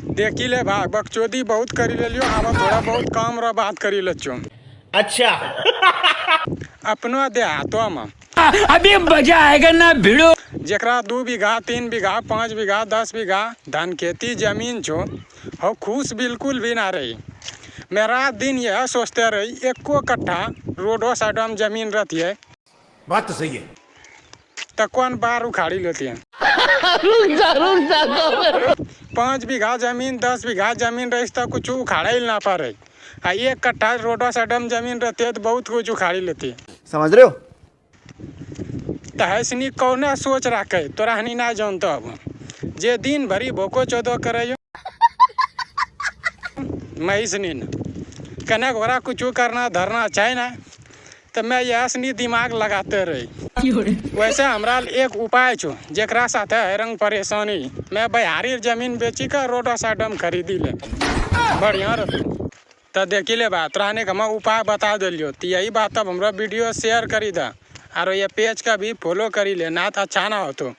देखी ले भाग बकचोदी बहुत करी ले लियो, अब थोड़ा बहुत काम रो बात करी ले चो। अच्छा अपनो देहातो में अभी मजा आएगा ना भिड़ो। जेकरा 2 बीघा 3 बीघा 5 बीघा 10 बीघा धान खेती जमीन छो, हो खुश बिल्कुल भी ना रही। मैं रात दिन यह सोचते रही, एको कट्ठा रोडो साइडो में जमीन रहती है, बात तो सही है। तो कौन बार उखाड़ी लेती है। 5 बीघा जमीन 10 बीघा जमीन रही तो कुछ उखाड़ा ही ना पा रही, 1 कट्ठा रोडो साइडो में जमीन रहती है तो बहुत कुछ उखाड़ी लेती है। समझ रहे हो? तो हैसनी कौन सोच रखे तोरा हनी ना जानतो। अब जे दिन भरी भोको चौदो करे मैं कनक ओरा कुछ करना धरना चाहे ना, तो मैं यही दिमाग लगाते रही। वैसे हमरा एक उपाय छो जेकरा साथे हैरंग परेशानी, मैं बिहारी जमीन बेची कर रोडो साइड में खरीदी ले बढ़िया रहते। तो देखी ले बात रहने का मैं उपाय बता दिलियो, तो यही बात अब हमरा वीडियो शेयर करी दा और ये पेज का भी फॉलो करी ले, ना तो अच्छा ना हो तो।